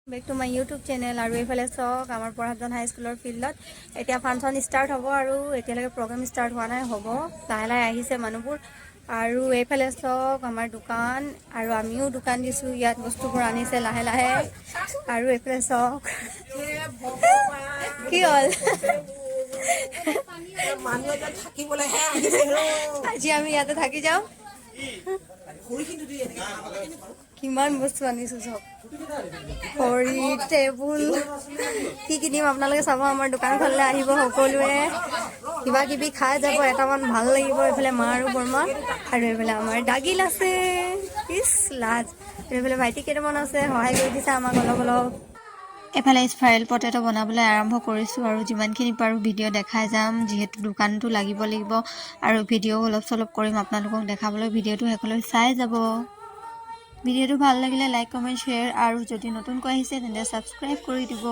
Back to my YouTube channel আৰু এইফালে চাওক আমাৰ পঢ়াজন হাই স্কুলৰ ফিল্ডত এতিয়া ফাংচন ষ্টাৰ্ট হ'ব আৰু এতিয়ালৈকে প্ৰগ্ৰাম ষ্টাৰ্ট হোৱা নাই হ'ব লাহে লাহে আহিছে মানুহবোৰ আৰু এইফালে চাওক আমাৰ দোকান আৰু আমিও দোকান দিছোঁ ইয়াত বস্তুবোৰ আনিছে লাহে লাহে আৰু এইফালে চাওক কি হ'ল আজি আমি ইয়াতে থাকি যাওঁ কিমান বস্তু আনিছোঁ চব খৰি টেবুল কি কিনিম আপোনালোকে চাব আমাৰ দোকানখনলৈ আহিব সকলোৱে কিবা কিবি খাই যাব এটামান ভাল লাগিব এইফালে মা আৰু বৰমা আৰু এইফালে আমাৰ ডাগিল আছে ইছ লাজ এইফালে ভাইটি কেইটামান আছে সহায় কৰি দিছে আমাক অলপ অলপ এফালে স্পাইৰেল পটেটো বনাবলৈ আৰম্ভ কৰিছোঁ আৰু যিমানখিনি পাৰোঁ ভিডিঅ' দেখাই যাম যিহেতু দোকানটো লাগিব আৰু ভিডিঅ' অলপ চলপ কৰিম আপোনালোকক দেখাবলৈ ভিডিঅ'টো শেষলৈ চাই যাব ভিডিঅ'টো ভাল লাগিলে লাইক কমেণ্ট শ্বেয়াৰ আৰু যদি নতুনকৈ আহিছে তেন্তে ছাবস্ক্ৰাইব কৰি দিব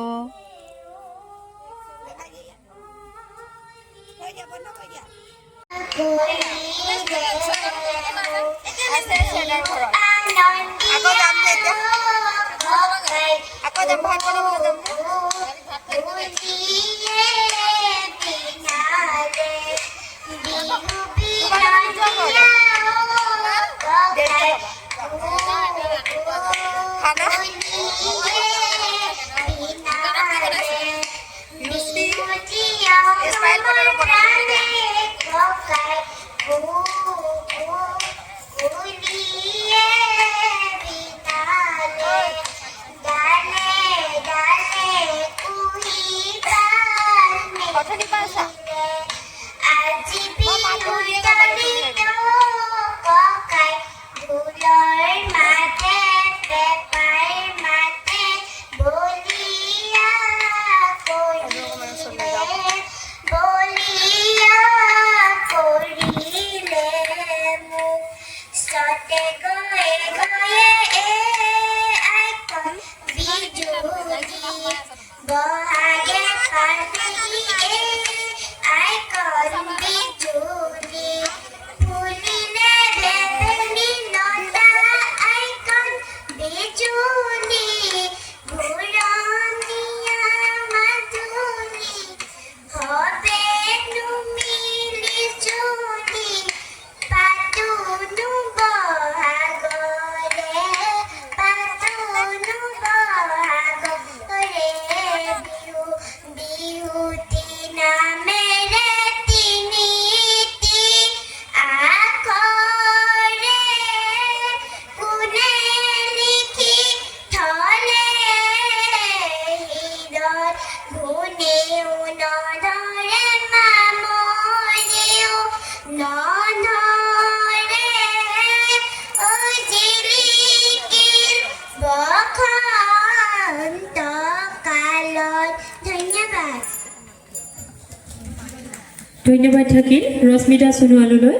ধন্যবাদ থাকিল ৰশ্মিতা সোণোৱাললৈ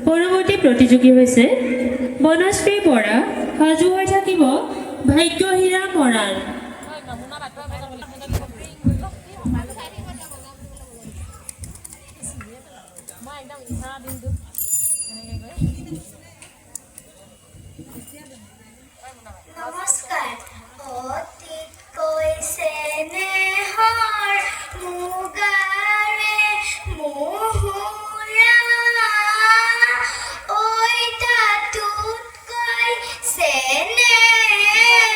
পৰৱৰ্তী প্ৰতিযোগী হৈছে বনশ্ৰী বৰা সাজু হৈ থাকিব ভাগ্যহীৰা মৰাণ নমস্কাৰ অতীত কৈছে নেহৰ মুগাৰে মোহোৰা ঐ তাতোত কৈছে নেহৰ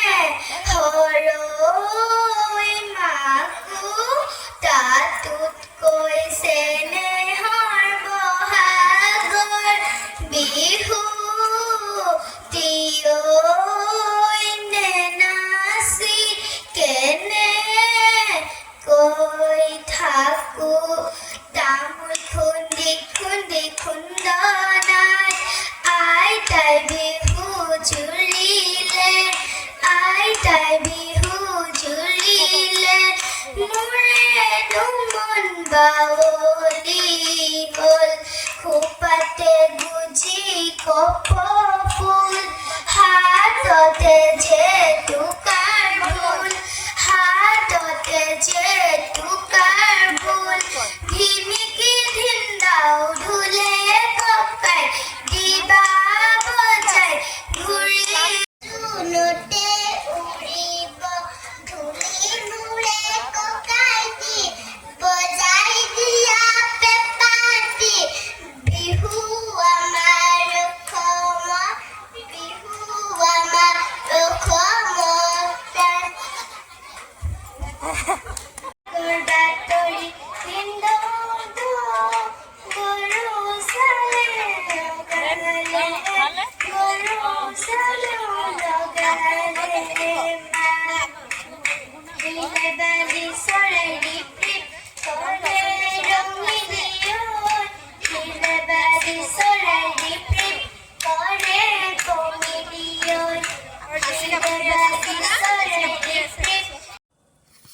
ঐ মাকো তাতোত কৈছে নেহৰ বহাগৰ বিহু তিয় খোপাতে গুজি কপ ফুল হাততে জেতুকাৰ ফুল হাততে জেতুকাৰ ফুল ধিমিকি ধিন্দাও ধুলে ককাই দিবা বজাই ঘূৰি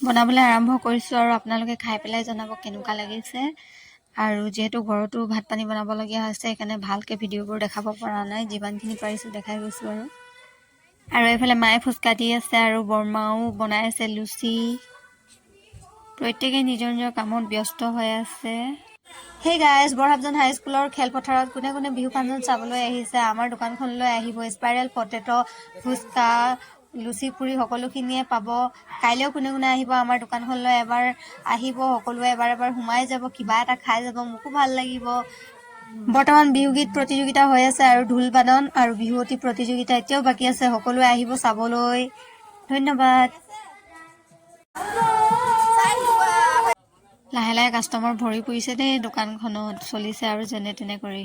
বনাবলৈ আৰম্ভ কৰিছোঁ আৰু আপোনালোকে খাই পেলাই জনাব কেনেকুৱা লাগিছে। আৰু যিহেতু ঘৰতো ভাত পানী বনাবলগীয়া হৈছে সেইকাৰণে ভালকৈ ভিডিঅ'বোৰ দেখাব পৰা নাই, যিমানখিনি পাৰিছোঁ দেখাই গৈছোঁ আৰু এইফালে মায়ে ফুচকা দি আছে আৰু বৰমাও বনাই আছে লুচি। প্ৰত্যেকে নিজৰ নিজৰ কামত ব্যস্ত হৈ আছে। হেই গাইজ, বৰহাবজান হাইস্কুলৰ খেলপথাৰত কোনে কোনে বিহু ফাংচন চাবলৈ আহিছে আমাৰ দোকানখনলৈ আহিব। স্পাইৰেল পটেটো, ফুচকা, লুচি পুৰি সকলোখিনিয়ে পাব। কাইলৈও কোনে কোনে আহিব আমাৰ দোকানখনলৈ এবাৰ আহিব, সকলোৱে এবাৰ এবাৰ সোমাই যাব, কিবা এটা খাই যাব, মোকো ভাল লাগিব। বৰ্তমান বিহুগীত প্ৰতিযোগিতা হৈ আছে আৰু ঢোল বাদন আৰু বিহুৱতী প্ৰতিযোগিতা এতিয়াও বাকী আছে, সকলোৱে আহিব চাবলৈ। ধন্যবাদ। লাহে লাহে কাষ্টমাৰ ভৰি পৰিছে দেই, দোকানখনত চলিছে আৰু যেনে তেনে কৰি।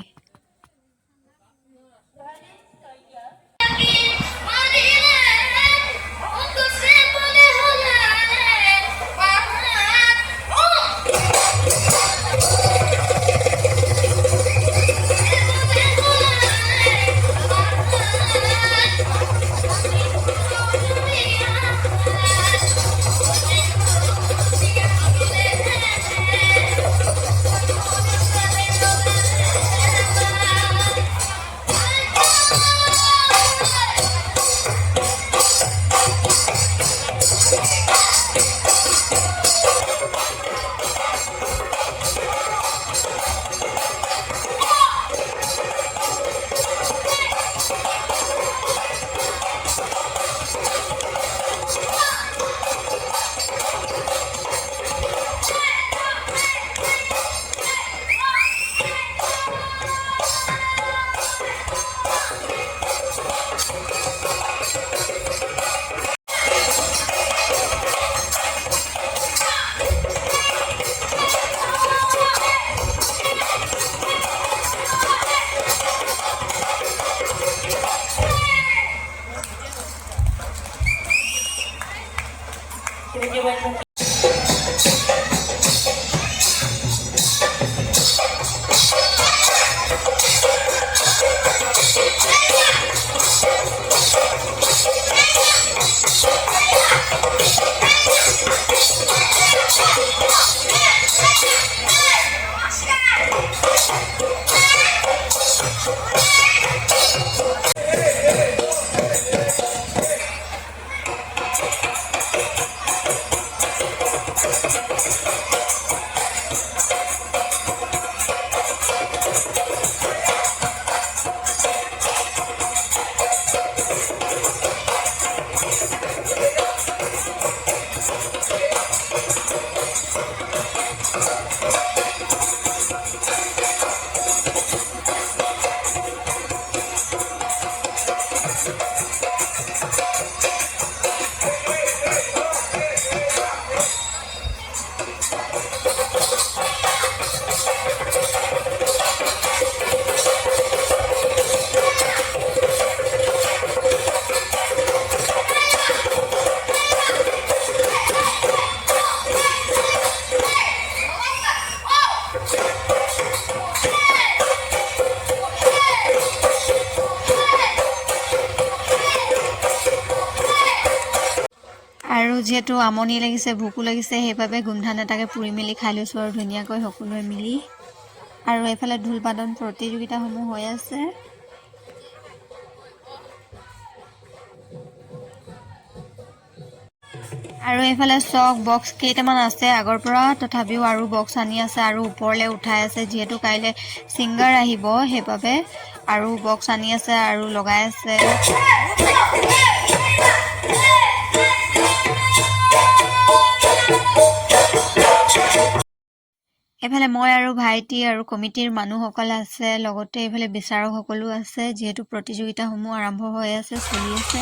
আৰু যিহেতু আমনি লাগিছে, ভোকো লাগিছে, সেইবাবে গোমধান এটাকে পুৰি মেলি খাই লৈছোঁ আৰু ধুনীয়াকৈ সকলোৱে মিলি। আৰু এইফালে ঢোল বাদন প্ৰতিযোগিতাসমূহ হৈ আছে। আৰু এইফালে চক বক্স কেইটামান আছে আগৰ পৰা, তথাপিও আৰু বক্স আনি আছে আৰু ওপৰলৈ উঠাই আছে, যিহেতু কাইলৈ ছিংগাৰ আহিব সেইবাবে আৰু বক্স আনি আছে আৰু লগাই আছে। এইফালে মই আৰু ভাইটি আৰু কমিটিৰ মানুহসকল আছে, লগতে এইফালে বিচাৰকসকলো আছে, যিহেতু প্ৰতিযোগিতাসমূহ আৰম্ভ হৈ আছে, চলি আছে।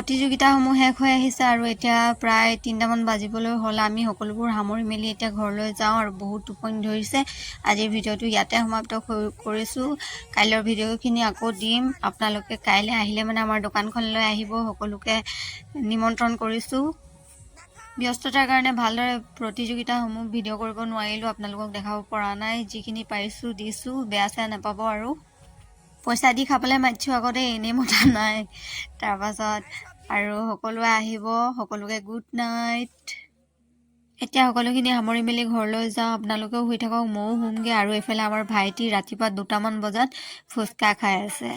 প্ৰতিযোগিতাসমূহ শেষ হৈ আহিছে আৰু এতিয়া প্ৰায় 3টামান বাজিবলৈ হ'ল। আমি সকলোবোৰ সামৰি মেলি এতিয়া ঘৰলৈ যাওঁ আৰু বহুত টোপনি ধৰিছে। আজিৰ ভিডিঅ'টো ইয়াতে সমাপ্ত কৰিছোঁ। কাইলৈৰ ভিডিঅ'খিনি আকৌ দিম। আপোনালোকে কাইলৈ আহিলে মানে আমাৰ দোকানখনলৈ আহিব, সকলোকে নিমন্ত্ৰণ কৰিছোঁ। ব্যস্ততাৰ কাৰণে ভালদৰে প্ৰতিযোগিতাসমূহ ভিডিঅ' কৰিব নোৱাৰিলোঁ, আপোনালোকক দেখাব পৰা নাই। যিখিনি পাৰিছোঁ দিছোঁ, বেয়া চেয়া নাপাব আৰু। পইচা দি খাবলৈ মাতিছোঁ আগতে, এনেই মতা নাই। তাৰপাছত আৰু সকলোৱে আহিব, সকলোকে গুড নাইট। এতিয়া সকলোখিনি সামৰি মেলি ঘৰলৈ যাওঁ। আপোনালোকেও শুই থাকক, ময়ো শুমগৈ। আৰু এইফালে আমাৰ ভাইটি ৰাতিপুৱা 2টামান বজাত ফুচকা খাই আছে।